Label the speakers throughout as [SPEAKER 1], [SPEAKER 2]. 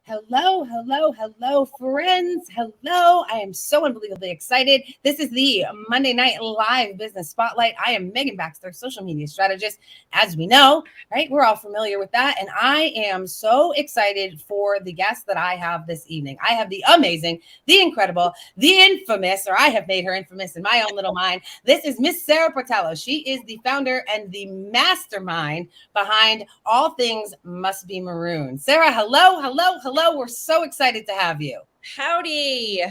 [SPEAKER 1] Hello, hello, hello, friends. Hello. I am so unbelievably excited. This is the Monday Night Live Business Spotlight. I am Megan Baxter, social media strategist. As we know, right? We're all familiar with that. And I am so excited for the guest that I have this evening. I have the amazing, the incredible, the infamous, or I have made her infamous in my own little mind. This is Miss Sara Portillo. She is the founder and the mastermind behind all things Must Be Maroon. Sara, hello, hello, hello. We're so excited to have you.
[SPEAKER 2] Howdy.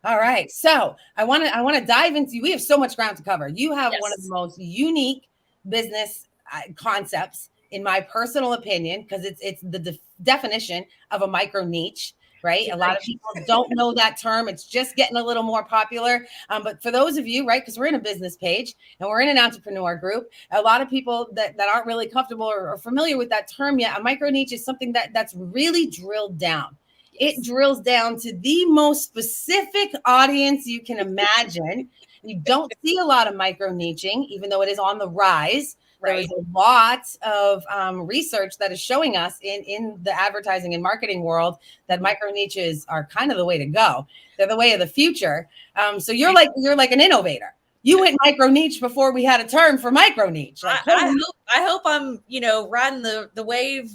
[SPEAKER 1] All right. So I want to dive into, we have so much ground to cover. You have one of the
[SPEAKER 2] Yes.
[SPEAKER 1] most unique business concepts, in my personal opinion, because it's the definition of a micro niche. Right. A lot of people don't know that term. It's just getting a little more popular. But for those of you, right, because we're in a business page and we're in an entrepreneur group, a lot of people that aren't really comfortable or familiar with that term yet, a micro niche is something that's really drilled down. It drills down to the most specific audience you can imagine. You don't see a lot of micro niching, even though it is on the rise. There is a lot of research that is showing us in the advertising and marketing world that micro niches are kind of the way to go. They're the way of the future. So you're like an innovator. You went micro niche before we had a term for micro niche. Like,
[SPEAKER 2] I hope I'm, riding the wave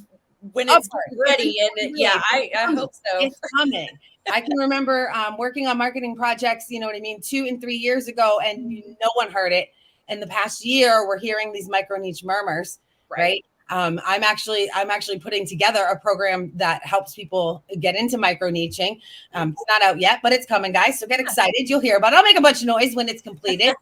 [SPEAKER 2] when it's ready. And I hope so.
[SPEAKER 1] It's coming. I can remember working on marketing projects, you know what I mean, 2 and 3 years ago, and no one heard it. In the past year, we're hearing these micro niche murmurs, right? I'm actually putting together a program that helps people get into micro niching. It's not out yet, but it's coming, guys. So get excited. You'll hear about it. I'll make a bunch of noise when it's completed.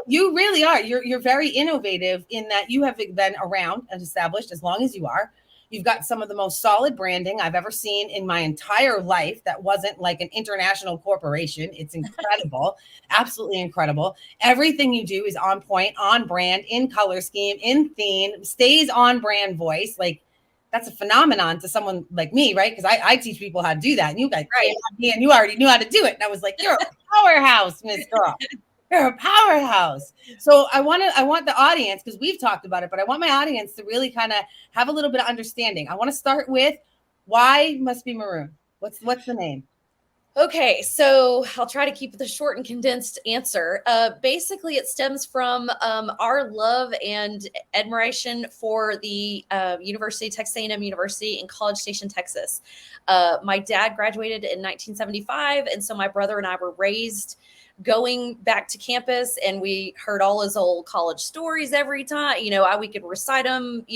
[SPEAKER 1] You really are. You're very innovative in that you have been around and established as long as you are. You've got some of the most solid branding I've ever seen in my entire life that wasn't like an international corporation. It's incredible, absolutely incredible. Everything you do is on point, on brand, in color scheme, in theme, stays on brand voice. Like, that's a phenomenon to someone like me, right? Because I teach people how to do that. And you guys came on me and you already knew how to do it. And I was like, you're a powerhouse, Miss Girl. You're a powerhouse. So I want the audience, because we've talked about it, but I want my audience to really kind of have a little bit of understanding. I want to start with, why Must Be Maroon? What's the name?
[SPEAKER 2] Okay, so I'll try to keep the short and condensed answer. Basically, it stems from our love and admiration for the University, Texas A&M University in College Station, Texas. My dad graduated in 1975, and so my brother and I were raised going back to campus, and we heard all his old college stories every time. We could recite them,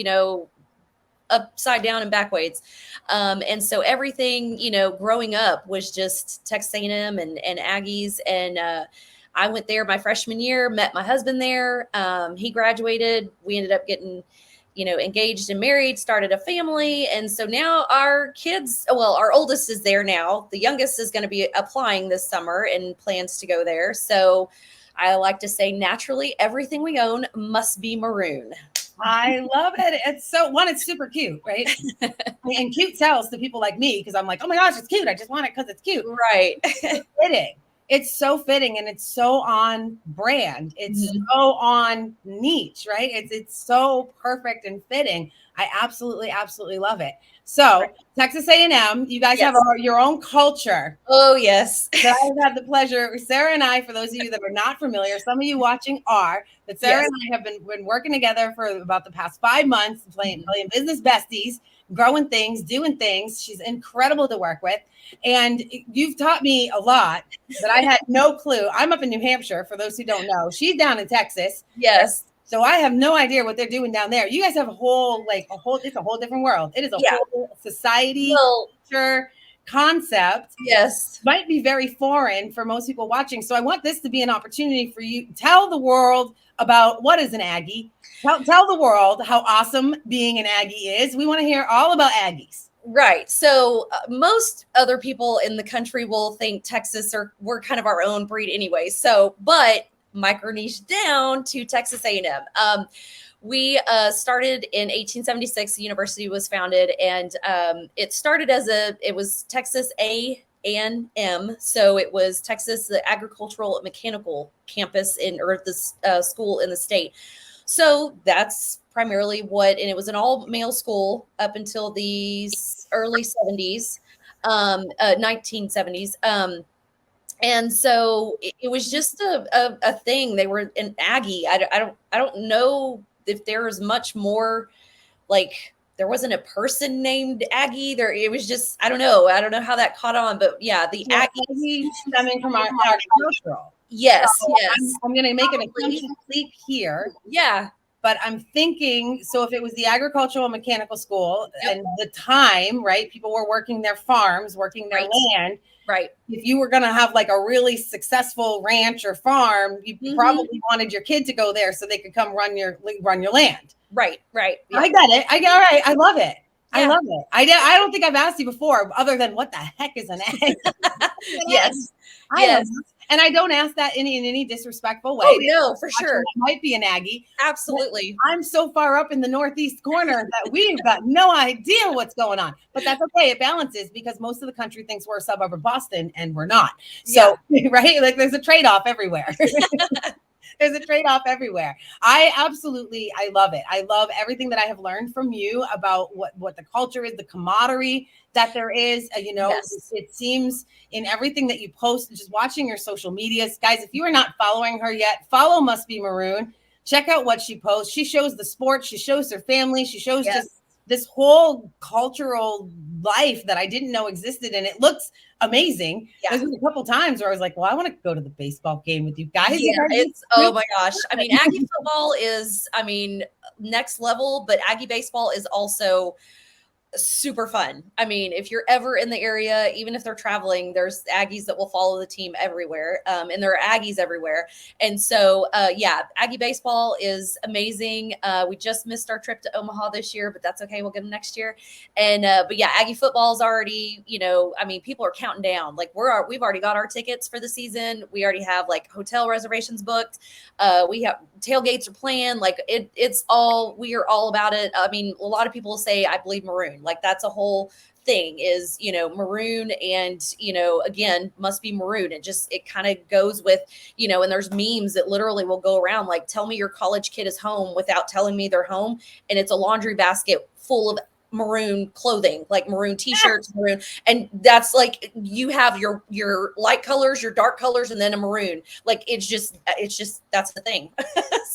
[SPEAKER 2] upside down and backwards. And so everything, growing up was just Texas A&M and Aggies. And I went there my freshman year, met my husband there. He graduated. We ended up getting engaged and married, started a family. And so now our kids, well, our oldest is there now. The youngest is going to be applying this summer and plans to go there. So I like to say, naturally, everything we own must be maroon.
[SPEAKER 1] I love it. It's super cute, right? And cute sells to people like me, because I'm like, oh my gosh, it's cute. I just want it because it's cute.
[SPEAKER 2] Right.
[SPEAKER 1] It's fitting. It's so fitting, and it's so on brand. It's so on niche, right? It's so perfect and fitting. I absolutely love it. So Texas A&M, you guys have your own culture.
[SPEAKER 2] Oh, yes.
[SPEAKER 1] That I've had the pleasure, Sara and I, for those of you that are not familiar, some of you watching are, but Sara and I have been working together for about the past 5 months, playing business besties, growing things, doing things. She's incredible to work with. And you've taught me a lot that I had no clue. I'm up in New Hampshire, for those who don't know. She's down in Texas.
[SPEAKER 2] Yes.
[SPEAKER 1] So I have no idea what they're doing down there. You guys have it's a whole different world. It is a whole society, culture, concept.
[SPEAKER 2] Yes.
[SPEAKER 1] Might be very foreign for most people watching. So I want this to be an opportunity for you to tell the world about what is an Aggie. Tell the world how awesome being an Aggie is. We want to hear all about Aggies.
[SPEAKER 2] Right. So most other people in the country will think Texas, we're kind of our own breed anyway. So, but micro niche down to Texas A&M. We started in 1876. The university was founded, and it started it was Texas A&M. So it was Texas, the agricultural and mechanical campus or the school in the state. So that's primarily what, and it was an all male school up until the early 70s, 1970s. And so it was just a thing. They were an Aggie. I don't know if there was much more, like there wasn't a person named Aggie there. It was just, I don't know how that caught on, but yeah, the
[SPEAKER 1] Aggie stemming from our agricultural.
[SPEAKER 2] Yes,
[SPEAKER 1] so
[SPEAKER 2] yes.
[SPEAKER 1] I'm going to make an assumption here.
[SPEAKER 2] Yeah.
[SPEAKER 1] But I'm thinking, so if it was the agricultural and mechanical school and the time, right, people were working their farms, working their land.
[SPEAKER 2] Right.
[SPEAKER 1] If you were going to have like a really successful ranch or farm, you probably wanted your kid to go there so they could come run your land.
[SPEAKER 2] Right.
[SPEAKER 1] Yeah. I get it. All right. I love it. Yeah. I love it. I don't think I've asked you before, other than what the heck is an egg?
[SPEAKER 2] Yes.
[SPEAKER 1] And I don't ask that in any disrespectful way.
[SPEAKER 2] Oh, no, for sure.
[SPEAKER 1] Might be an Aggie.
[SPEAKER 2] Absolutely.
[SPEAKER 1] I'm so far up in the northeast corner that we've got no idea what's going on. But that's okay. It balances because most of the country thinks we're a suburb of Boston and we're not. So, right? Like there's a trade-off everywhere. There's a trade-off everywhere. I love it. I love everything that I have learned from you about what the culture is, the camaraderie that there is. It seems in everything that you post, just watching your social medias. Guys, if you are not following her yet, follow Must Be Maroon. Check out what she posts. She shows the sport. She shows her family. She shows just this whole cultural life that I didn't know existed. And it looks amazing. Yeah. There's been a couple times where I was like, well, I want to go to the baseball game with you guys.
[SPEAKER 2] Yeah, oh my gosh. I mean, Aggie football is, next level, but Aggie baseball is also super fun. I mean, if you're ever in the area, even if they're traveling, there's Aggies that will follow the team everywhere. And there are Aggies everywhere. And so, Aggie baseball is amazing. We just missed our trip to Omaha this year, but that's okay. We'll get them next year. And, but yeah, Aggie football is already, people are counting down. Like we've already got our tickets for the season. We already have like hotel reservations booked. We have tailgates are planned. Like we are all about it. I mean, a lot of people say, I believe maroon. Like that's a whole thing is, maroon and, again, must be maroon. It kind of goes with, and there's memes that literally will go around like, tell me your college kid is home without telling me they're home. And it's a laundry basket full of maroon clothing, like maroon t-shirts, maroon. And that's like, you have your light colors, your dark colors, and then a maroon. Like, it's just, that's the thing.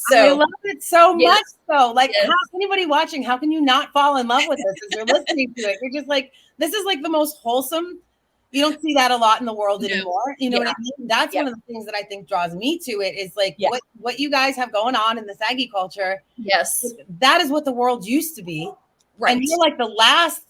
[SPEAKER 2] So
[SPEAKER 1] I love it so much. So like how anybody watching, how can you not fall in love with this as you're listening to it? You're just like, this is like the most wholesome. You don't see that a lot in the world anymore. You know what I mean? That's one of the things that I think draws me to it is like what you guys have going on in this Aggie culture.
[SPEAKER 2] Yes.
[SPEAKER 1] That is what the world used to be. Right. And you're like the last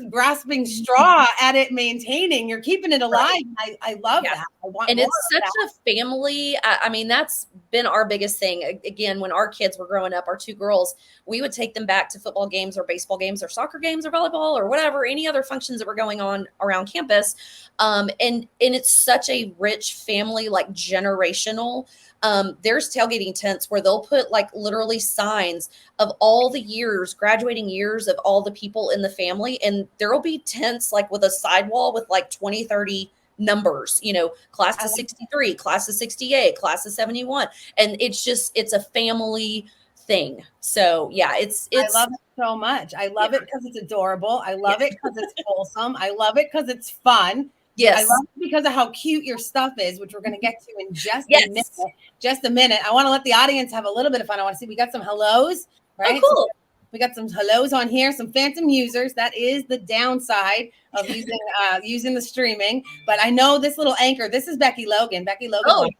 [SPEAKER 1] grasping straw at it maintaining. You're keeping it alive. Right. I love that. I want
[SPEAKER 2] and it's such a family. I mean, that's been our biggest thing. Again, when our kids were growing up, our two girls, we would take them back to football games or baseball games or soccer games or volleyball or whatever, any other functions that were going on around campus. And it's such a rich family, like generational. There's tailgating tents where they'll put like literally signs of all the graduating years of all the people in the family. And there'll be tents like with a sidewall with like 20, 30 numbers, class of 63, class of 68, class of 71. And it's a family thing. So yeah, it's
[SPEAKER 1] I love it so much. I love it because it's adorable. I love it because it's wholesome. I love it because it's fun.
[SPEAKER 2] Yes.
[SPEAKER 1] I love it because of how cute your stuff is, which we're going to get to in just a minute. Just a minute. I want to let the audience have a little bit of fun. I want to see, we got some hellos, right?
[SPEAKER 2] Oh, cool.
[SPEAKER 1] So we got some hellos on here, some phantom users. That is the downside of using the streaming. But I know this little anchor, this is Becky Logan. Becky Logan,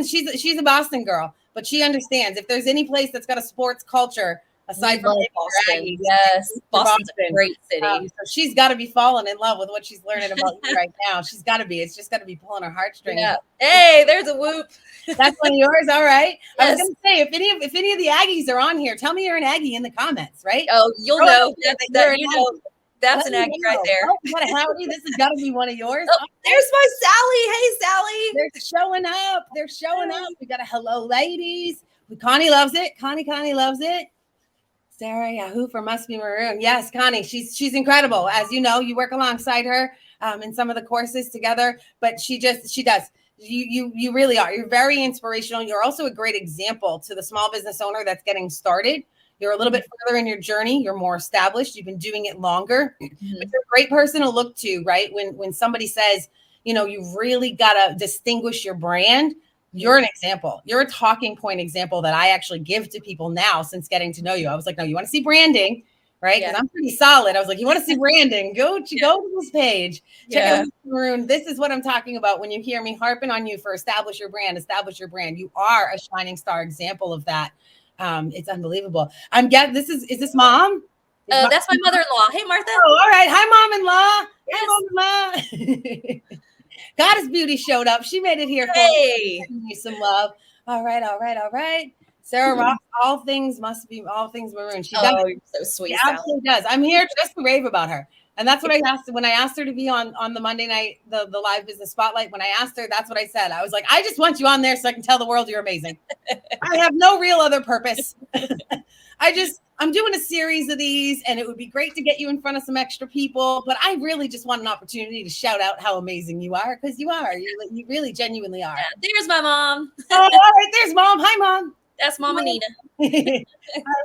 [SPEAKER 1] she's a Boston girl, but she understands if there's any place that's got a sports culture, aside from
[SPEAKER 2] Boston. Yes, Boston's a great city.
[SPEAKER 1] So she's got to be falling in love with what she's learning about you right now. She's got to be. It's just got to be pulling her heartstrings.
[SPEAKER 2] Yeah. Hey, there's a whoop.
[SPEAKER 1] That's one of yours. All right.
[SPEAKER 2] Yes.
[SPEAKER 1] I was going to say, if any of the Aggies are on here, tell me you're an Aggie in the comments, right?
[SPEAKER 2] Oh, you'll know. That's an Aggie right there.
[SPEAKER 1] Oh, what a howdy. This has got to be one of yours.
[SPEAKER 2] Oh, there's my Sally. Hey, Sally.
[SPEAKER 1] They're showing up. We got a hello, ladies. Connie loves it. Connie loves it. Sarah Yahoo for Must Be Maroon. Yes, Connie, she's incredible. As you know, you work alongside her in some of the courses together, but she does. You really are. You're very inspirational. You're also a great example to the small business owner that's getting started. You're a little bit further in your journey. You're more established. You've been doing it longer. But you're a great person to look to, right? When somebody says, you know, you've really got to distinguish your brand, you're an example. You're a talking point example that I actually give to people now since getting to know you. I was like, no, you want to see branding, right? Because I'm pretty solid. I was like, you want to see branding? Go to this page. Check out Maroon. This is what I'm talking about when you hear me harping on you for establish your brand. You are a shining star example of that. It's unbelievable. Is this mom?
[SPEAKER 2] That's my mother-in-law. Hey, Martha.
[SPEAKER 1] Oh, all right. Hi, mom-in-law. Yes. Hi, mom-in-law. Goddess Beauty showed up. She made it here for me. You some love. All right. Sarah rocks all things maroon. She does.
[SPEAKER 2] You're so sweet.
[SPEAKER 1] She absolutely does. I'm here just to rave about her. And that's what I asked when I asked her to be on the Monday night, the live business spotlight. When I asked her, that's what I said. I was like, I just want you on there so I can tell the world you're amazing. I have no real other purpose. I'm doing a series of these, and it would be great to get you in front of some extra people. But I really just want an opportunity to shout out how amazing you are, because you are. You really genuinely are.
[SPEAKER 2] Yeah, there's my mom.
[SPEAKER 1] Oh, all right. There's mom. Hi, mom.
[SPEAKER 2] That's Mama Nina.
[SPEAKER 1] I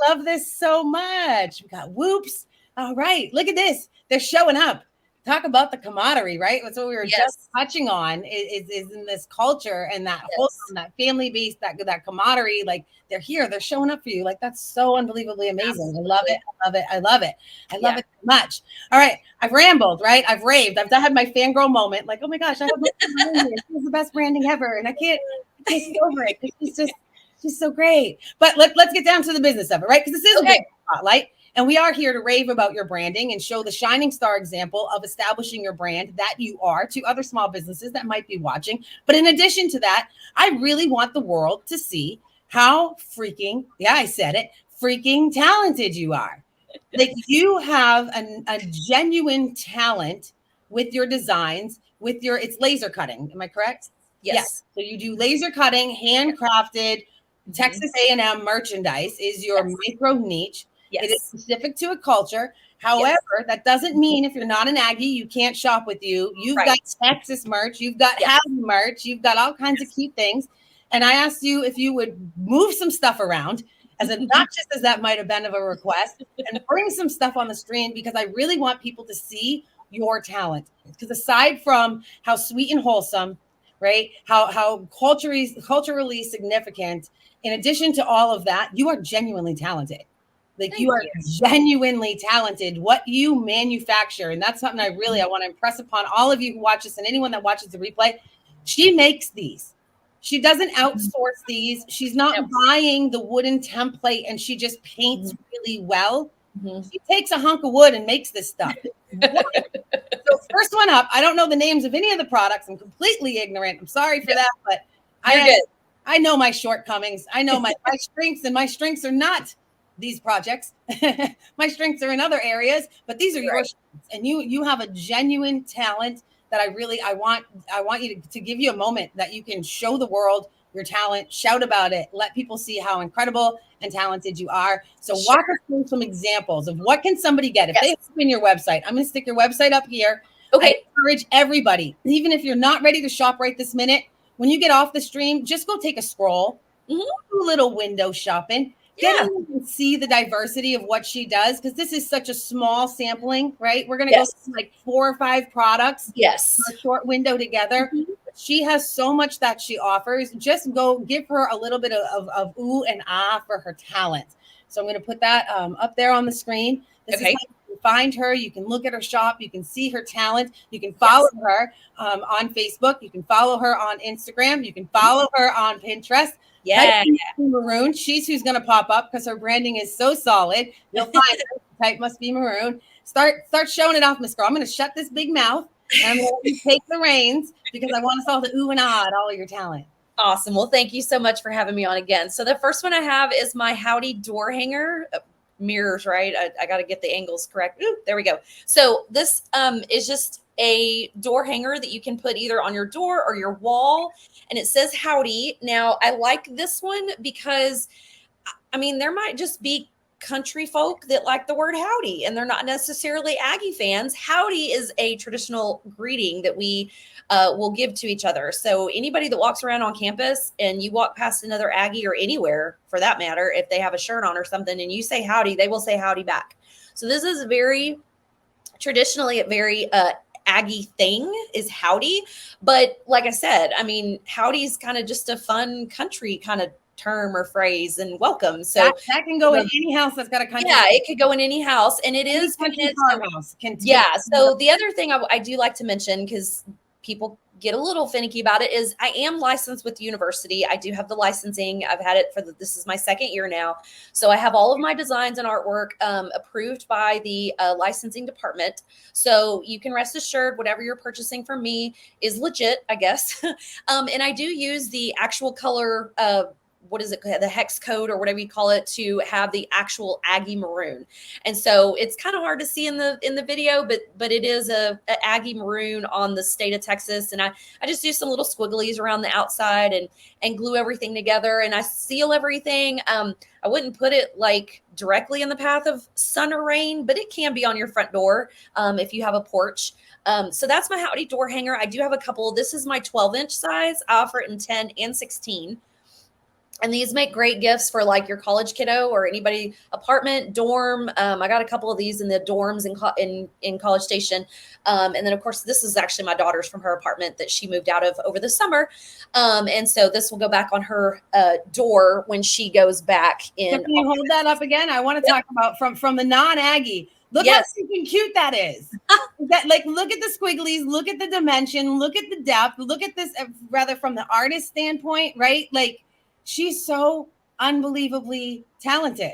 [SPEAKER 1] love this so much. We got whoops. All right. Look at this. They're showing up. Talk about the camaraderie, right? That's what we were just touching on is in this culture and that wholesome, that family base, that camaraderie. Like they're here, they're showing up for you. Like that's so unbelievably amazing. Absolutely. I love it so much. All right. I've rambled, right? I've raved. I've had my fangirl moment. Like, oh my gosh, I have this is the best branding ever. And I can't get over it because she's so great. But let's get down to the business of it, right? Because this is a big spotlight. And we are here to rave about your branding and show the shining star example of establishing your brand that you are to other small businesses that might be watching. But in addition to that, I really want the world to see how freaking talented you are. Like you have a genuine talent with your designs, it's laser cutting. Am I correct?
[SPEAKER 2] Yes.
[SPEAKER 1] So you do laser cutting, handcrafted, Texas A&M merchandise is your micro niche. It is specific to a culture. However, that doesn't mean if you're not an Aggie, you can't shop with you. You've got Texas merch. You've got Happy merch. You've got all kinds of cute things. And I asked you if you would move some stuff around, as obnoxious as that might have been of a request, and bring some stuff on the screen because I really want people to see your talent. Because aside from how sweet and wholesome, right, how culturally significant, in addition to all of that, you are genuinely talented. Like you are genuinely talented, what you manufacture. And that's something I want to impress upon all of you who watch this and anyone that watches the replay. She makes these. She doesn't outsource these. She's not buying the wooden template and she just paints really well. She takes a hunk of wood and makes this stuff. So first one up, I don't know the names of any of the products. I'm completely ignorant. I'm sorry for that, but I know my shortcomings. I know my strengths, and my strengths are not these projects. My strengths are in other areas, but these are your strengths, and you have a genuine talent that I want you to give you a moment that you can show the world your talent, shout about it, let people see how incredible and talented you are. So walk us through some examples of what can somebody get if they open your website. I'm going to stick your website up here. I encourage everybody, even if you're not ready to shop right this minute, when you get off the stream, just go take a scroll, do a little window shopping. Get in and see the diversity of what she does, because this is such a small sampling, right? We're going to go through like 4 or 5 products in a short window together. She has so much that she offers. Just go give her a little bit of ooh and ah for her talent. So I'm going to put that up there on the screen. This is how you can find her. You can look at her shop. You can see her talent. You can follow her on Facebook. You can follow her on Instagram. You can follow her on Pinterest. Maroon. She's who's going to pop up because her branding is so solid. You'll find her. Type Must Be Maroon. Start showing it off, Miss Girl. I'm going to shut this big mouth and I'm going to take the reins because I want us all to ooh and ah at all of your talent.
[SPEAKER 2] Awesome. Well, thank you so much for having me on again. So the first one I have is my Howdy door hanger. Mirrors, right? I got to get the angles correct. Ooh, there we go. So this is just a door hanger that you can put either on your door or your wall, and it says Howdy. Now, I like this one because, I mean, there might just be country folk that like the word howdy and they're not necessarily Aggie fans. Howdy is a traditional greeting that we will give to each other. So anybody that walks around on campus and you walk past another Aggie, or anywhere for that matter, if they have a shirt on or something and you say howdy, they will say howdy back. So this is very traditionally a very Aggie thing, is howdy. But like I said, I mean, howdy's kind of just a fun country kind of term or phrase, and welcome. So
[SPEAKER 1] that can go in any house that's got a country.
[SPEAKER 2] Yeah, it could go in any house, and it
[SPEAKER 1] Any
[SPEAKER 2] is
[SPEAKER 1] country farmhouse.
[SPEAKER 2] Yeah. So the other thing I do like to mention, because people get a little finicky about it, is I am licensed with the university. I do have the licensing. I've had it for this is my second year now. So I have all of my designs and artwork approved by the licensing department. So you can rest assured whatever you're purchasing from me is legit, I guess. And I do use the actual color what is it, the hex code or whatever you call it, to have the actual Aggie maroon. And so it's kind of hard to see in the video, but it is a Aggie maroon on the state of Texas. And I just do some little squigglies around the outside and glue everything together, and I seal everything. I wouldn't put it like directly in the path of sun or rain, but it can be on your front door if you have a porch. So that's my howdy door hanger. I do have a couple. This is my 12-inch size. I offer it in 10 and 16. And these make great gifts for like your college kiddo or anybody, apartment, dorm. I got a couple of these in the dorms in College Station. And then of course, this is actually my daughter's from her apartment that she moved out of over the summer. And so this will go back on her door when she goes back in.
[SPEAKER 1] Can you hold that up again? I want to talk about from the non-Aggie. Look how freaking cute that is. That, like, look at the squigglies, look at the dimension, look at the depth, look at this rather from the artist standpoint, right? Like, she's so unbelievably talented.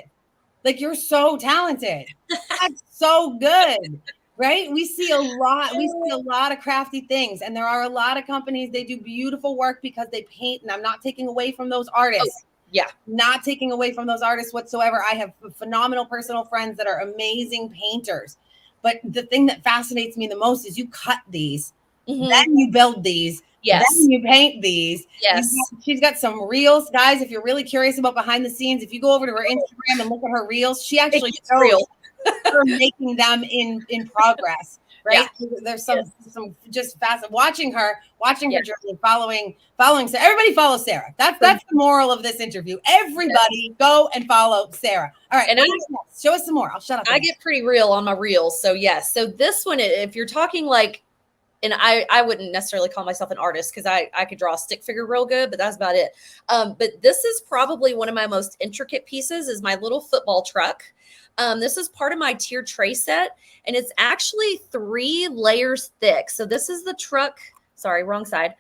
[SPEAKER 1] Like, you're so talented. That's so good, right? We see a lot of crafty things, and there are a lot of companies, they do beautiful work because they paint, and I'm not taking away from those artists.
[SPEAKER 2] Yeah.
[SPEAKER 1] Not taking away from those artists whatsoever. I have phenomenal personal friends that are amazing painters. But the thing that fascinates me the most is you cut these, then you build these.
[SPEAKER 2] Yes.
[SPEAKER 1] Then you paint these.
[SPEAKER 2] Yes.
[SPEAKER 1] She's got some reels, guys. If you're really curious about behind the scenes, if you go over to her Instagram and look at her reels, she actually shows her making them in progress. Right? Yeah. There's some just fascinating watching her journey, following. So everybody follow Sarah. That's the moral of this interview. Everybody go and follow Sarah. All right. And show us some more. I'll shut up.
[SPEAKER 2] I get pretty real on my reels. So yes. So this one, if you're talking like, and I wouldn't necessarily call myself an artist because I could draw a stick figure real good, but that's about it. But this is probably one of my most intricate pieces, is my little football truck. This is part of my tier tray set, and it's actually 3 layers thick. So this is the truck. Sorry, wrong side.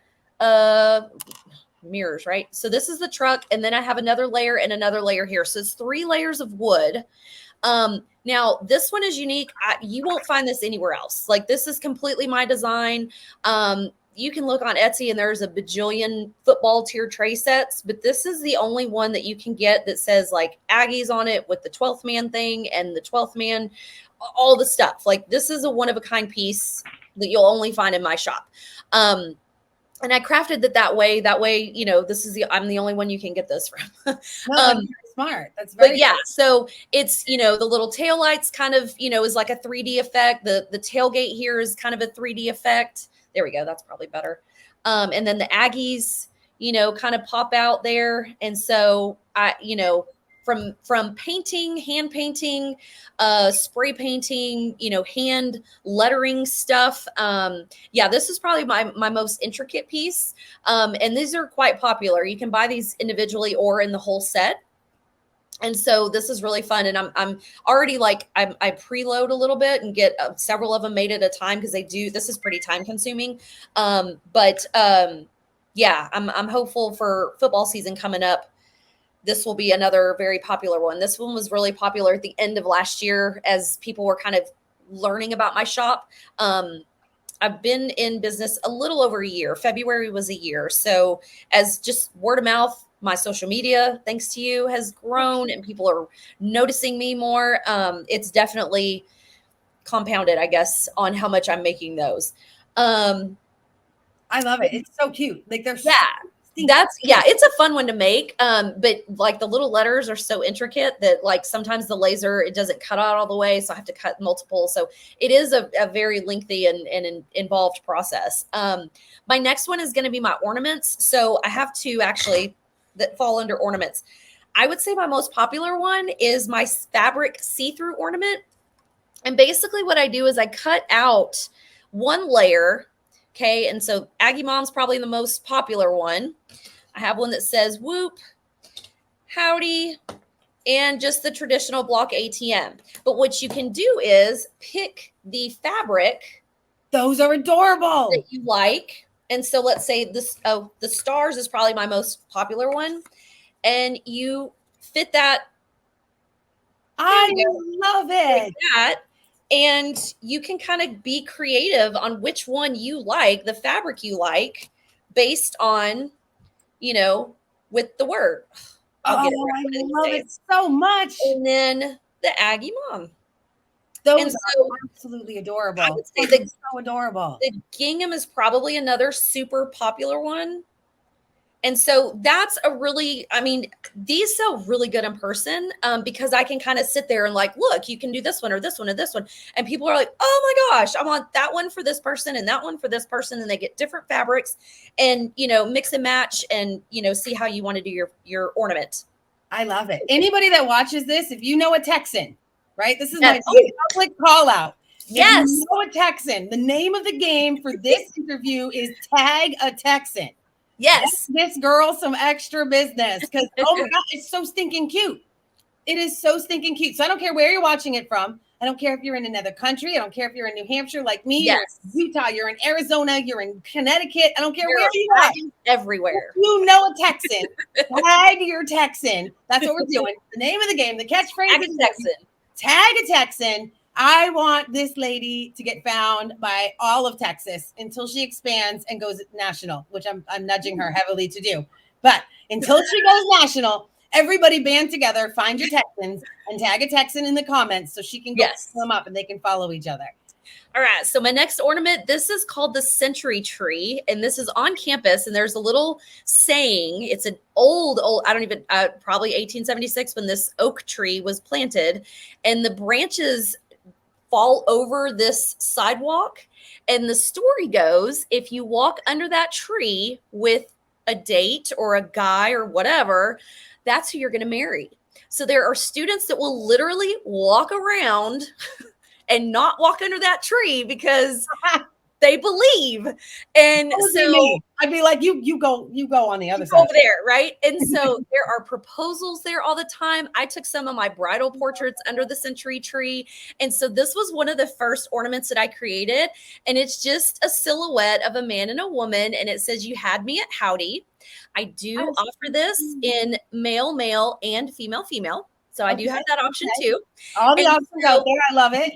[SPEAKER 2] Mirrors, right? So this is the truck, and then I have another layer and another layer here. So it's 3 layers of wood. Now this one is unique. You won't find this anywhere else. Like, this is completely my design. You can look on Etsy and there's a bajillion football tier tray sets, but this is the only one that you can get that says like Aggies on it with the 12th man thing and the 12th man, all the stuff. Like, this is a one of a kind piece that you'll only find in my shop. And I crafted it that way. That way, you know, I'm the only one you can get this from.
[SPEAKER 1] Smart. That's very.
[SPEAKER 2] But yeah, so it's, you know, the little tail lights kind of, you know, is like a 3D effect. The tailgate here is kind of a 3D effect. There we go. That's probably better. And then the Aggies, you know, kind of pop out there. And so you know, from painting, hand painting, spray painting, you know, hand lettering stuff. Yeah, this is probably my most intricate piece. And these are quite popular. You can buy these individually or in the whole set. And so this is really fun. And I'm already like, I preload a little bit and get several of them made at a time, because this is pretty time consuming. Yeah, I'm hopeful for football season coming up. This will be another very popular one. This one was really popular at the end of last year as people were kind of learning about my shop. I've been in business a little over a year. February was a year. So as just word of mouth, my social media, thanks to you, has grown and people are noticing me more. It's definitely compounded, I guess, on how much I'm making those.
[SPEAKER 1] I love it. It's so cute. Like, they're
[SPEAKER 2] It's a fun one to make. But like the little letters are so intricate that like sometimes the laser, it doesn't cut out all the way. So I have to cut multiple. So it is a very lengthy and involved process. My next one is going to be my ornaments. So I have two actually that fall under ornaments. I would say my most popular one is my fabric see-through ornament. And basically what I do is I cut out one layer. Okay. And so Aggie Mom's probably the most popular one. I have one that says whoop, howdy, and just the traditional block ATM. But what you can do is pick the fabric.
[SPEAKER 1] Those are adorable.
[SPEAKER 2] That you like. And so let's say the stars is probably my most popular one. And you fit that.
[SPEAKER 1] I love it.
[SPEAKER 2] Like that. And you can kind of be creative on which one you like, the fabric you like, based on, with the word.
[SPEAKER 1] I love it so much.
[SPEAKER 2] And then the Aggie Mom.
[SPEAKER 1] Those are absolutely adorable.
[SPEAKER 2] I would say so adorable. The gingham is probably another super popular one. And so that's these sell really good in person because I can kind of sit there and like, look, you can do this one or this one or this one. And people are like, oh my gosh, I want that one for this person and that one for this person. And they get different fabrics and, mix and match and, see how you want to do your ornament.
[SPEAKER 1] I love it. Anybody that watches this, if you know a Texan, right? This is my public call out.
[SPEAKER 2] Yes.
[SPEAKER 1] If you know a Texan, the name of the game for this interview is Tag a Texan.
[SPEAKER 2] Yes.
[SPEAKER 1] Get this girl some extra business because, oh my God, it's so stinking cute. It is so stinking cute. So I don't care where you're watching it from. I don't care if you're in another country. I don't care if you're in New Hampshire like me.
[SPEAKER 2] Yes.
[SPEAKER 1] You're in Utah. You're in Arizona. You're in Connecticut. I don't care where you are.
[SPEAKER 2] Everywhere.
[SPEAKER 1] If you know a Texan. Tag your Texan. That's what we're doing. The name of the game, the catchphrase.
[SPEAKER 2] Tag a Texan.
[SPEAKER 1] Tag a Texan. I want this lady to get found by all of Texas until she expands and goes national, which I'm nudging her heavily to do. But until she goes national, everybody band together, find your Texans, and tag a Texan in the comments so she can go them up and they can follow each other.
[SPEAKER 2] All right. So my next ornament, this is called the century tree, and this is on campus. And there's a little saying. It's an old, probably 1876 when this oak tree was planted, and the branches fall over this sidewalk. And the story goes, if you walk under that tree with a date or a guy or whatever, that's who you're going to marry. So there are students that will literally walk around and not walk under that tree because they believe. And so
[SPEAKER 1] I'd be like, you go on the other side
[SPEAKER 2] over there, right? And so there are proposals there all the time. I took some of my bridal portraits under the century tree. And so this was one of the first ornaments that I created. And it's just a silhouette of a man and a woman. And it says, you had me at howdy. I do offer this in male, male, and female, female. So I do have that option too.
[SPEAKER 1] All the options out there. I love it.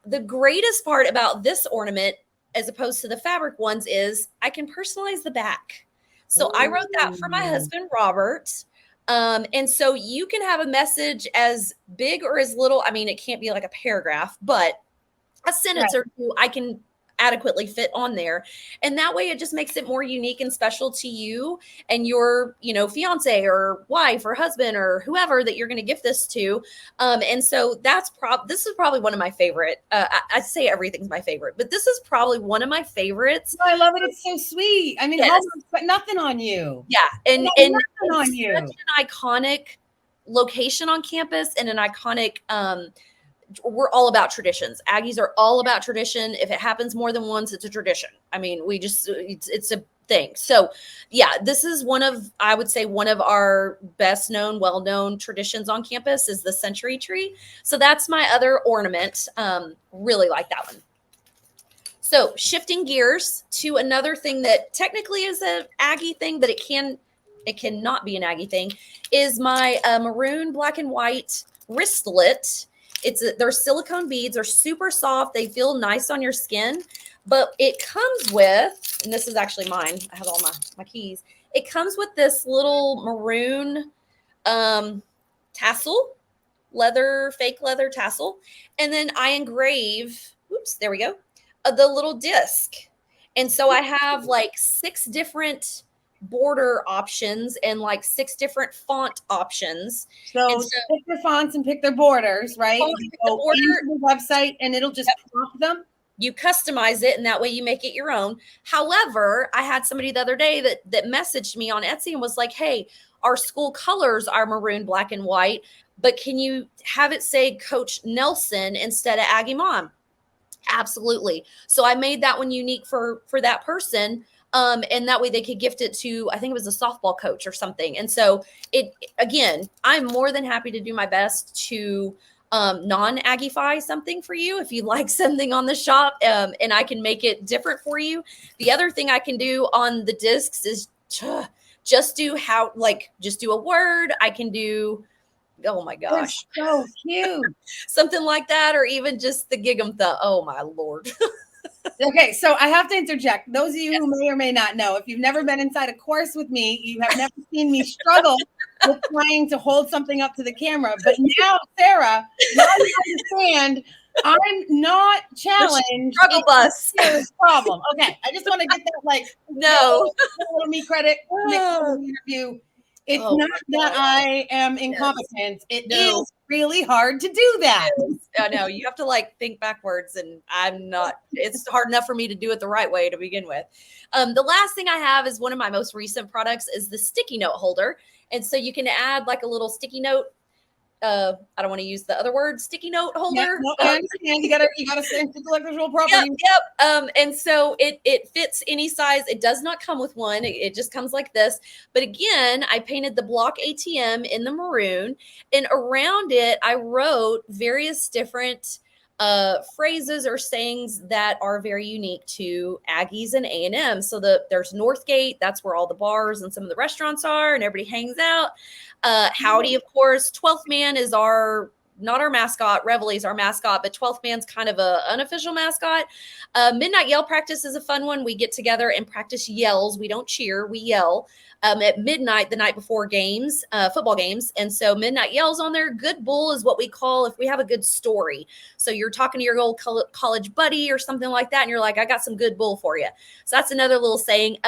[SPEAKER 2] The greatest part about this ornament, as opposed to the fabric ones, is I can personalize the back. So I wrote that for my husband, Robert. And so you can have a message as big or as little. I mean, it can't be like a paragraph, but a sentence or two I can adequately fit on there. And that way it just makes it more unique and special to you and your, fiance or wife or husband or whoever that you're going to gift this to. And so this is probably one of my favorite. I say everything's my favorite, but this is probably one of my favorites.
[SPEAKER 1] I love it. It's so sweet. I mean, but nothing on you.
[SPEAKER 2] Yeah. And
[SPEAKER 1] nothing on you.
[SPEAKER 2] Such an iconic location on campus and an iconic, we're all about traditions. Aggies are all about tradition. If it happens more than once, it's a tradition. I mean, it's a thing. So yeah, this is I would say one of our best known, well-known traditions on campus is the century tree. So that's my other ornament. Really like that one. So shifting gears to another thing that technically is an Aggie thing, but it cannot be an Aggie thing, is my maroon, black and white wristlet. They're silicone beads. They're super soft. They feel nice on your skin, but it comes with, and this is actually mine. I have all my keys. It comes with this little maroon tassel, fake leather tassel. And then I engrave, there we go, the little disc. And so I have like 6 different border options and like 6 different font options.
[SPEAKER 1] So,
[SPEAKER 2] And so
[SPEAKER 1] pick their fonts and pick their borders, right? You
[SPEAKER 2] the
[SPEAKER 1] go
[SPEAKER 2] border,
[SPEAKER 1] into the website and it'll just prompt them.
[SPEAKER 2] you customize it, and that way you make it your own. However, I had somebody the other day that messaged me on Etsy and was like, hey, our school colors are maroon, black, and white, but can you have it say Coach Nelson instead of Aggie Mom? Absolutely. So I made that one unique for that person. And that way they could gift it to, I think it was a softball coach or something. And so again, I'm more than happy to do my best to non-Aggify something for you if you like something on the shop, and I can make it different for you. The other thing I can do on the discs is just do a word. I can do, oh my gosh,
[SPEAKER 1] they're so cute.
[SPEAKER 2] something like that, or even just the gig'em the, oh my Lord.
[SPEAKER 1] Okay, so I have to interject. Those of you who may or may not know, if you've never been inside a course with me, you have never seen me struggle with trying to hold something up to the camera. But now, Sarah, now you understand I'm not challenged.
[SPEAKER 2] Struggle bus.
[SPEAKER 1] It's a problem. Okay, I just want to get that
[SPEAKER 2] No.
[SPEAKER 1] a little me credit. Interview. It's not that I am incompetent. It is really hard to do that.
[SPEAKER 2] I know, you have to think backwards, and I'm not. It's hard enough for me to do it the right way to begin with. The last thing I have is one of my most recent products is the sticky note holder, and so you can add a little sticky note. I don't want to use the other word, sticky note holder.
[SPEAKER 1] Yeah, no, I understand. You gotta say intellectual property.
[SPEAKER 2] Yep. And so it fits any size. It does not come with one. It just comes like this. But again, I painted the block ATM in the maroon, and around it, I wrote various different phrases or sayings that are very unique to Aggies and A&M. So there's Northgate. That's where all the bars and some of the restaurants are, and everybody hangs out. Howdy, of course. 12th man is not our mascot. Reveille's our mascot, but 12th man's kind of a unofficial mascot. Midnight yell practice is a fun one. We get together and practice yells. We don't cheer, we yell at midnight the night before games, football games. And so midnight yells on there. Good bull is what we call if we have a good story. So you're talking to your old college buddy or something like that, and you're like, I got some good bull for you. So that's another little saying.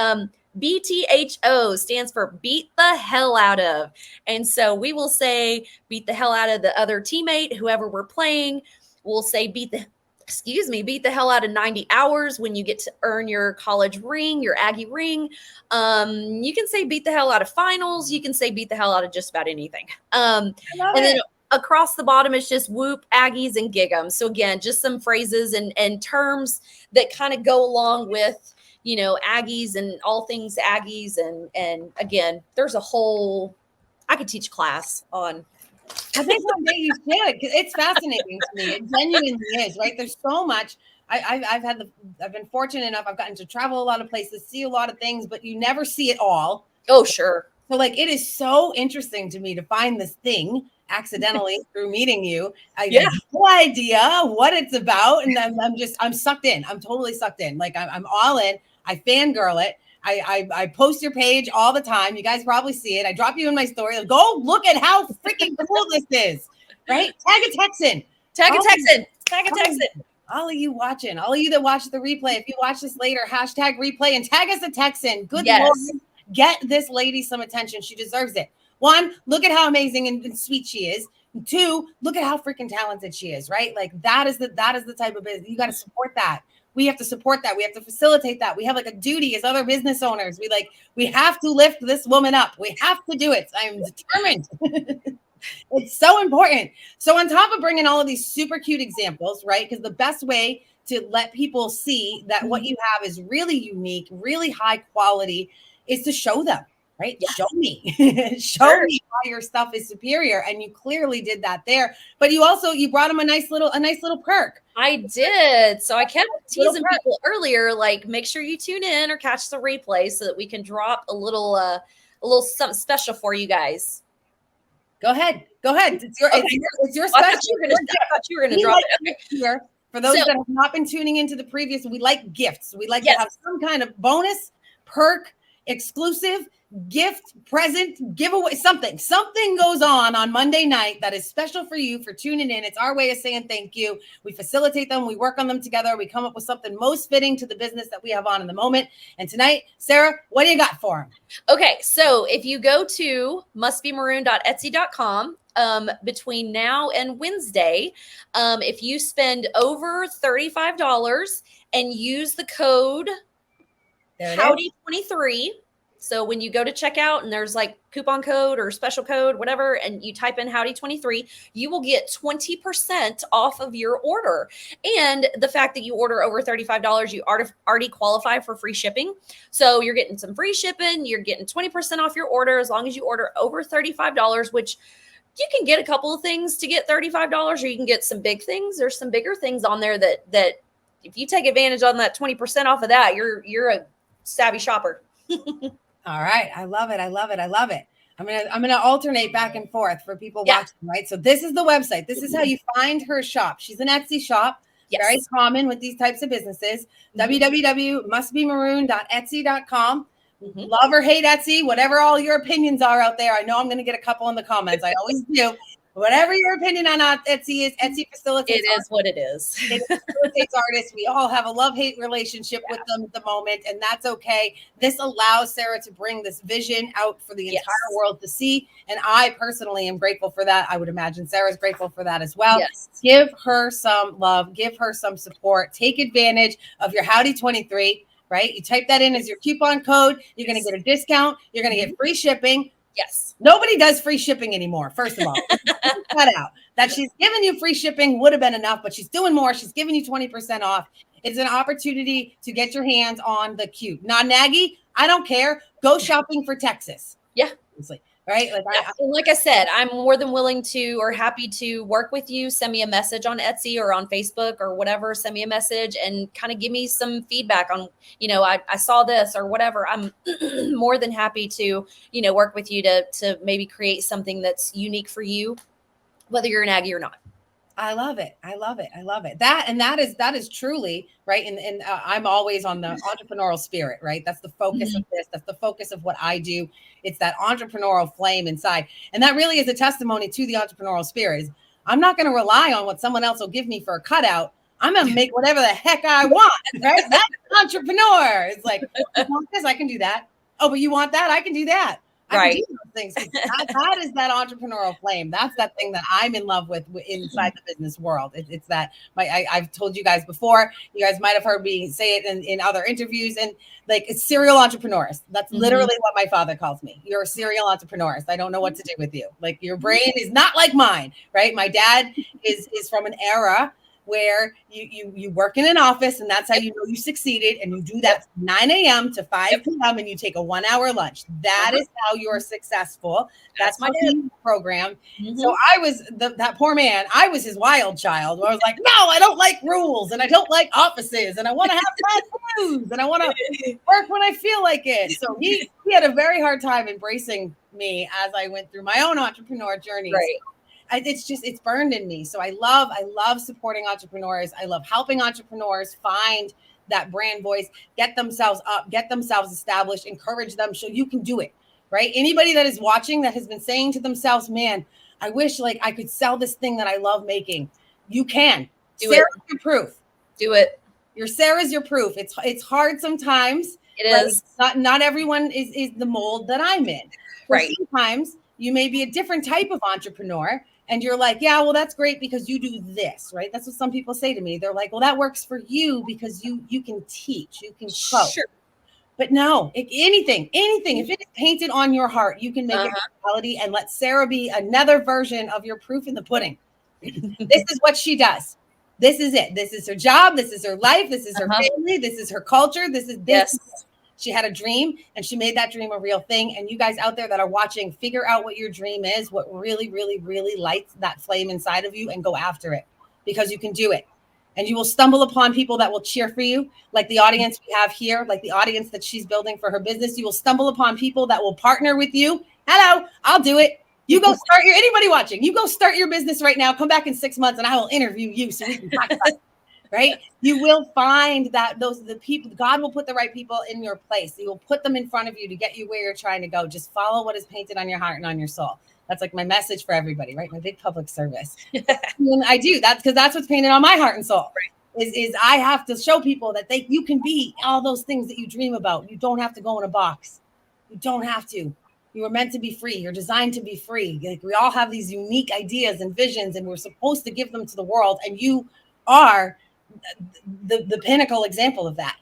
[SPEAKER 2] BTHO stands for beat the hell out of. And so we will say beat the hell out of the other teammate, whoever we're playing. We'll say beat the hell out of 90 hours when you get to earn your college ring, your Aggie ring. You can say beat the hell out of finals. You can say beat the hell out of just about anything. And then across the bottom is just whoop, Aggies, and gig 'em. So again, just some phrases and terms that kind of go along with Aggies and all things Aggies. And again, there's a whole, I could teach class on.
[SPEAKER 1] I think one day you should, because it's fascinating to me. It genuinely is, right? There's so much. I've been fortunate enough. I've gotten to travel a lot of places, see a lot of things, but you never see it all.
[SPEAKER 2] Oh, sure.
[SPEAKER 1] So it is so interesting to me to find this thing accidentally through meeting you. I have no idea what it's about. And I'm sucked in. I'm totally sucked in. I'm all in. I fangirl it. I post your page all the time. You guys probably see it. I drop you in my story. Go look at how freaking cool this is, right? Tag a Texan. All of you watching, all of you that watch the replay, if you watch this later, hashtag replay and tag us a Texan. Good Lord, get this lady some attention. She deserves it. 1, look at how amazing and sweet she is. 2, look at how freaking talented she is, right? That is the type of business. You got to support that. We have to support that. We have to facilitate that. We have a duty as other business owners. We have to lift this woman up. We have to do it. I'm determined. It's so important. So on top of bringing all of these super cute examples, right? Because the best way to let people see that what you have is really unique, really high quality is to show them. Right? Yes. Show me, me why your stuff is superior. And you clearly did that there, but you brought them a nice little perk.
[SPEAKER 2] I did. So I kept teasing people earlier, make sure you tune in or catch the replay so that we can drop a little something special for you guys.
[SPEAKER 1] Go ahead. It's your special.
[SPEAKER 2] I thought you were going to drop it.
[SPEAKER 1] Here. For those that have not been tuning into the previous, we like gifts. We like to have some kind of bonus, perk, exclusive gift, present, giveaway, something goes on Monday night that is special for you for tuning in. It's our way of saying thank you. We facilitate them. We work on them together. We come up with something most fitting to the business that we have on in the moment. And tonight, Sarah, what do you got for them?
[SPEAKER 2] Okay. So if you go to mustbemaroon.etsy.com, between now and Wednesday, if you spend over $35 and use the code Howdy23, so when you go to checkout and there's like coupon code or special code, whatever, and you type in Howdy23, you will get 20% off of your order. And the fact that you order over $35, you already qualify for free shipping. So you're getting some free shipping. You're getting 20% off your order as long as you order over $35, which you can get a couple of things to get $35, or you can get some big things. There's some bigger things on there that if you take advantage on that 20% off of that, you're a savvy shopper.
[SPEAKER 1] All right. I love it. I love it. I love it. I'm gonna alternate back and forth for people watching, right? So this is the website. This is how you find her shop. She's an Etsy shop. Yes. Very common with these types of businesses. www.mustbemaroon.etsy.com. Love or hate Etsy, whatever all your opinions are out there. I know I'm going to get a couple in the comments. I always do. Whatever your opinion on Etsy is, Etsy facilitates.
[SPEAKER 2] It is what it is.
[SPEAKER 1] It facilitates artists. We all have a love-hate relationship with them at the moment, and that's okay. This allows Sarah to bring this vision out for the entire world to see, and I personally am grateful for that. I would imagine Sarah's grateful for that as well. Yes. Give her some love. Give her some support. Take advantage of your Howdy23. Right? You type that in as your coupon code. You're going to get a discount. You're going to get free shipping.
[SPEAKER 2] Yes.
[SPEAKER 1] Nobody does free shipping anymore. First of all, cut out that she's giving you free shipping would have been enough, but she's doing more. She's giving you 20% off. It's an opportunity to get your hands on the cute. Non-Nagy, I don't care. Go shopping for Texas.
[SPEAKER 2] Yeah.
[SPEAKER 1] Right?
[SPEAKER 2] Like I said, I'm more than willing to or happy to work with you. Send me a message on Etsy or on Facebook or whatever. Send me a message and kind of give me some feedback on, I saw this or whatever. I'm more than happy to, work with you to maybe create something that's unique for you, whether you're an Aggie or not.
[SPEAKER 1] I love it. I love it. I love it. That is truly right. And I'm always on the entrepreneurial spirit, right? That's the focus of this. That's the focus of what I do. It's that entrepreneurial flame inside. And that really is a testimony to the entrepreneurial spirit. I'm not going to rely on what someone else will give me for a cutout. I'm going to make whatever the heck I want, right? That's entrepreneur. It's like, you want this? I can do that. Oh, but you want that? I can do that. Right. Things. That is that entrepreneurial flame. That's that thing that I'm in love with inside the business world. It's that I've told you guys before. You guys might have heard me say it in other interviews, and like it's serial entrepreneurs. That's literally what my father calls me. You're a serial entrepreneurs. I don't know what to do with you. Like your brain is not like mine, right? My dad is from an era where you work in an office and that's how you know you succeeded, and you do that from 9 a.m. to 5 p.m. and you take a 1 hour lunch. That is how you're successful. That's my program. So I was that poor man. I was his wild child where I was like, no, I don't like rules and I don't like offices and I want to have fast news and I want to work when I feel like it. So he had a very hard time embracing me as I went through my own entrepreneur journey. Right. It's burned in me. So I love supporting entrepreneurs. I love helping entrepreneurs find that brand voice, get themselves up, get themselves established, encourage them so you can do it, right? Anybody that is watching that has been saying to themselves, man, I wish like I could sell this thing that I love making. You can. Sarah's your proof.
[SPEAKER 2] Do it.
[SPEAKER 1] Sarah's your proof. It's hard sometimes.
[SPEAKER 2] It is.
[SPEAKER 1] Not everyone is the mold that I'm in.
[SPEAKER 2] Right.
[SPEAKER 1] Sometimes you may be a different type of entrepreneur. And you're like, yeah, well, that's great because you do this, right? That's what some people say to me. They're like, well, that works for you because you can teach, you can coach. Sure. But no, anything, if it is painted on your heart, you can make it reality and let Sarah be another version of your proof in the pudding. This is what she does. This is it. This is her job. This is her life. This is her family. This is her culture. This is this. Yes. She had a dream and she made that dream a real thing. And you guys out there that are watching, figure out what your dream is, what really, really, really lights that flame inside of you, and go after it because you can do it. And you will stumble upon people that will cheer for you, like the audience we have here, like the audience that she's building for her business. You will stumble upon people that will partner with you. Hello, I'll do it. You go start anybody watching, you go start your business right now. Come back in 6 months and I will interview you so we can talk about it. right? You will find that the people, God will put the right people in your place. He will put them in front of you to get you where you're trying to go. Just follow what is painted on your heart and on your soul. That's like my message for everybody, right? My big public service. And I do that's because that's what's painted on my heart and soul. Is I have to show people that you can be all those things that you dream about. You don't have to go in a box. You don't have to. You were meant to be free. You're designed to be free. Like, we all have these unique ideas and visions, and we're supposed to give them to the world. And you are the pinnacle example of that,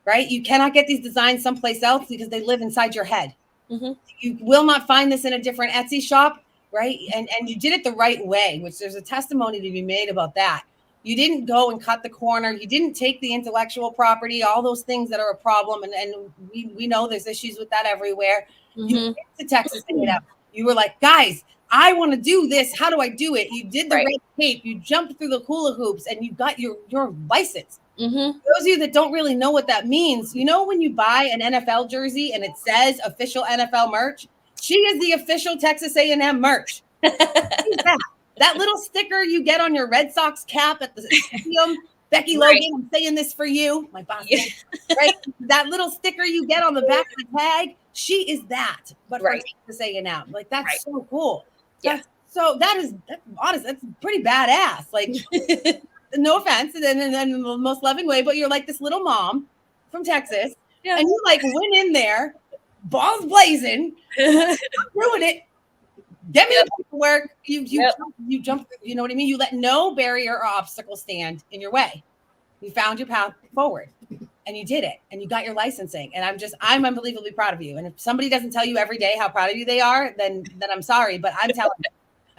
[SPEAKER 1] right? You cannot get these designs someplace else because they live inside your head.
[SPEAKER 2] Mm-hmm.
[SPEAKER 1] You will not find this in a different Etsy shop, right? And you did it the right way, which there's a testimony to be made about that. You didn't go and cut the corner. You didn't take the intellectual property, all those things that are a problem. And we know there's issues with that everywhere.
[SPEAKER 2] Mm-hmm.
[SPEAKER 1] You went to Texas A&M. You were like, guys, I want to do this. How do I do it? You did the red tape. You jumped through the hula hoops and you got your license.
[SPEAKER 2] Mm-hmm.
[SPEAKER 1] Those of you that don't really know what that means, you know, when you buy an NFL jersey and it says official NFL merch, she is the official Texas A&M merch. That little sticker you get on your Red Sox cap at the stadium, Becky Logan, I'm saying this for you, my boss, right? That little sticker you get on the back of the tag, she is that, but for Texas A&M. Like, that's so cool. That's that's honest. That's pretty badass. Like, no offense, and then in the most loving way, but you're like this little mom from Texas, and you like went in there, balls blazing, ruin it. Get me the paperwork. You jump. You know what I mean? You let no barrier or obstacle stand in your way. You found your path forward, and you did it, and you got your licensing. And I'm unbelievably proud of you. And if somebody doesn't tell you every day how proud of you they are, then I'm sorry, but I'm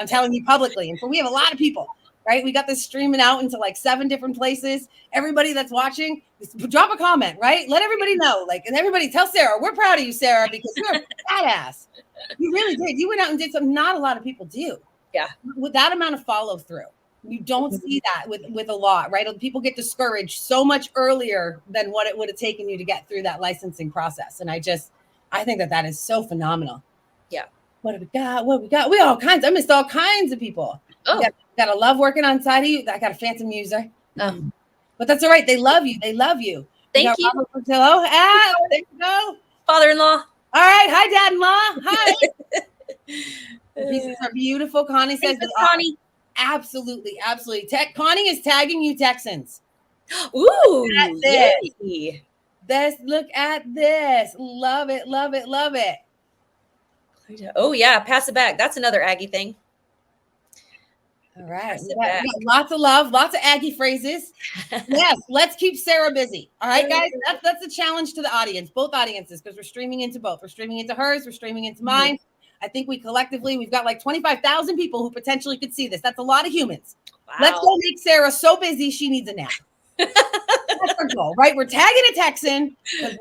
[SPEAKER 1] telling you publicly. And so we have a lot of people, right? We got this streaming out into like 7 different places. Everybody that's watching, drop a comment, right? Let everybody know. Like, and everybody tell Sarah, we're proud of you, Sarah, because you're a badass. You really did. You went out and did something not a lot of people do.
[SPEAKER 2] Yeah.
[SPEAKER 1] With that amount of follow through. You don't see that with a lot, right? People get discouraged so much earlier than what it would have taken you to get through that licensing process. And I think that is so phenomenal.
[SPEAKER 2] Yeah.
[SPEAKER 1] What have we got? What have we got? We all kinds. I missed all kinds of people.
[SPEAKER 2] Oh.
[SPEAKER 1] Got to love working on side of you. I got a phantom user. But that's all right. They love you. They love you.
[SPEAKER 2] Thank you.
[SPEAKER 1] Robert Portillo. There you go.
[SPEAKER 2] Father-in-law.
[SPEAKER 1] All right. Hi, Dad-in-law. Hi. The pieces are beautiful. Connie says that.
[SPEAKER 2] Connie.
[SPEAKER 1] Absolutely. Connie is tagging you Texans.
[SPEAKER 2] Ooh.
[SPEAKER 1] Look at this. Love it. Love it. Love it.
[SPEAKER 2] Oh, yeah. Pass it back. That's another Aggie thing.
[SPEAKER 1] All right. We got lots of love, lots of Aggie phrases. Yes. Let's keep Sarah busy. All right, guys. That's a challenge to the audience, both audiences, because we're streaming into both. We're streaming into hers. We're streaming into mine. I think we've got like 25,000 people who potentially could see this. That's a lot of humans. Wow. Let's go make Sarah so busy she needs a nap. That's our goal, right? We're tagging a Texan.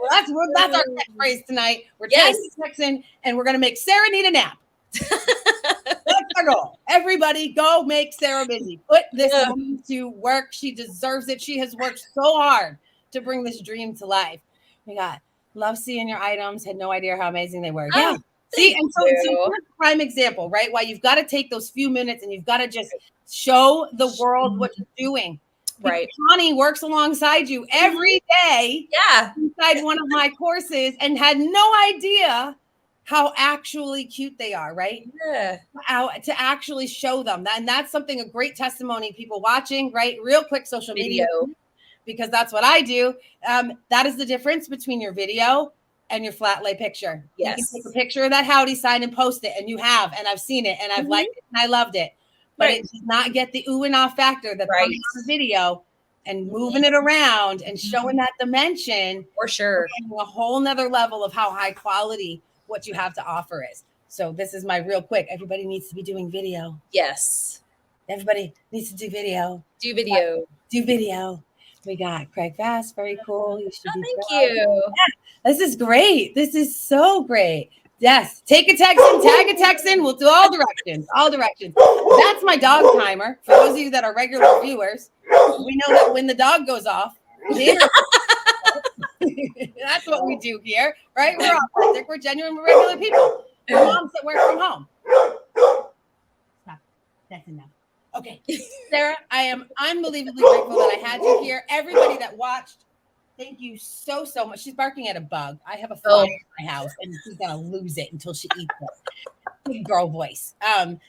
[SPEAKER 1] That's our catchphrase tonight. We're tagging a Texan, and we're going to make Sarah need a nap. That's our goal. Everybody go make Sarah busy. Put this woman to work. She deserves it. She has worked so hard to bring this dream to life. We got love seeing your items. Had no idea how amazing they were. Yeah. See, and so here's a prime example, right? Why you've got to take those few minutes and you've got to just show the world what you're doing. Right. Connie works alongside you every day. Yeah. Inside one of my courses and had no idea how actually cute they are, right? Yeah. To actually show them that. And that's something, a great testimony, people watching, right? Real quick social media, because that's what I do. That is the difference between your video and your flat lay picture. Yes. You can take a picture of that howdy sign and post it, and you have, and I've seen it, and I've liked it, and I loved it. But it does not get the ooh and ah factor that comes on the video and moving it around and showing that dimension. For sure. A whole nother level of how high quality what you have to offer is. So this is my real quick. Everybody needs to be doing video. Yes. Everybody needs to do video. Do video. We got Craig Bass. Very cool. You should be proud. You. Yeah, this is great. This is so great. Yes. Take a Texan, tag a Texan. We'll do all directions. All directions. That's my dog timer. For those of you that are regular viewers, we know that when the dog goes off, that's what we do here, right? We're authentic. We're genuine. We're regular people. We're moms that work from home. Stop. That's enough. Okay, Sarah, I am unbelievably grateful that I had you here. Everybody that watched, thank you so much. She's barking at a bug. I have a fly in my house, and she's gonna lose it until she eats it. Big girl voice.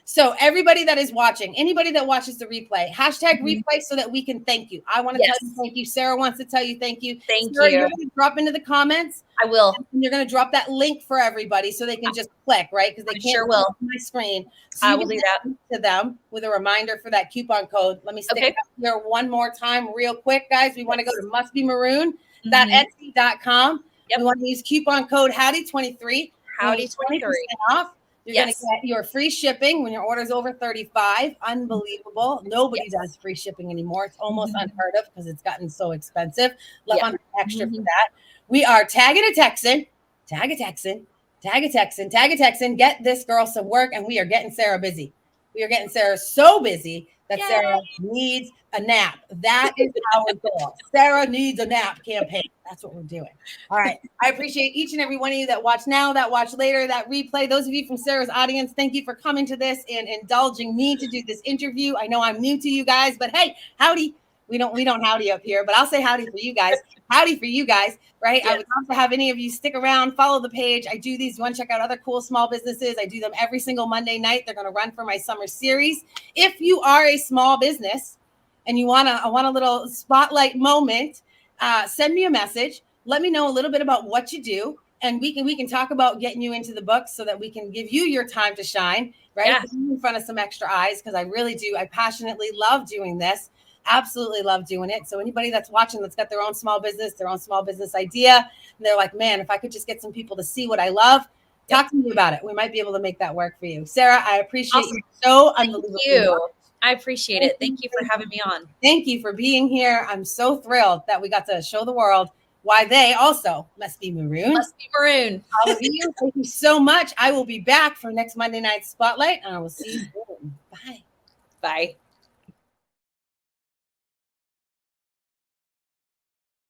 [SPEAKER 1] So everybody that is watching, anybody that watches the replay, hashtag replay so that we can thank you. I want to tell you thank you. Sarah wants to tell you thank you.
[SPEAKER 2] Thank
[SPEAKER 1] Sarah,
[SPEAKER 2] you.
[SPEAKER 1] You're going to drop into the comments.
[SPEAKER 2] I will.
[SPEAKER 1] And you're going to drop that link for everybody so they can just click, right? Because they can't
[SPEAKER 2] sure will.
[SPEAKER 1] see my screen. So
[SPEAKER 2] I will do that
[SPEAKER 1] to them with a reminder for that coupon code. Let me stick it up here one more time real quick, guys. We want to go to mustbemaroon.etsy.com. We want to use coupon code Howdy23.
[SPEAKER 2] Howdy23
[SPEAKER 1] off. You're going to get your free shipping when your order is over 35. Unbelievable. Nobody does free shipping anymore. It's almost unheard of because it's gotten so expensive. Love on extra for that. We are tag a Texan. Get this girl some work, and we are getting Sarah busy. We are getting Sarah so busy that Sarah needs a nap. That is our goal. Sarah needs a nap campaign. That's what we're doing. All right. I appreciate each and every one of you that watch now, that watch later, that replay. Those of you from Sarah's audience, thank you for coming to this and indulging me to do this interview. I know I'm new to you guys, but hey, howdy. We don't howdy up here, but I'll say howdy for you guys. Howdy for you guys, right? I would love to have any of you stick around, follow the page. I do these. You want to check out other cool small businesses? I do them every single Monday night. They're going to run for my summer series. If you are a small business and you want a little spotlight moment, send me a message. Let me know a little bit about what you do, and we can talk about getting you into the books so that we can give you your time to shine, right? In front of some extra eyes, because I really do. I passionately love doing this. Absolutely love doing it. So anybody that's watching that's got their own small business idea, and they're like, man, if I could just get some people to see what I love, talk to me about it. We might be able to make that work for you. Sarah, I appreciate you so unbelievably much.
[SPEAKER 2] I appreciate it. Thank you for having me on.
[SPEAKER 1] Thank you for being here. I'm so thrilled that we got to show the world why they also must be maroon.
[SPEAKER 2] Must be maroon.
[SPEAKER 1] All of you, thank you so much. I will be back for next Monday night Spotlight, and I will see you soon. Bye.
[SPEAKER 2] Bye.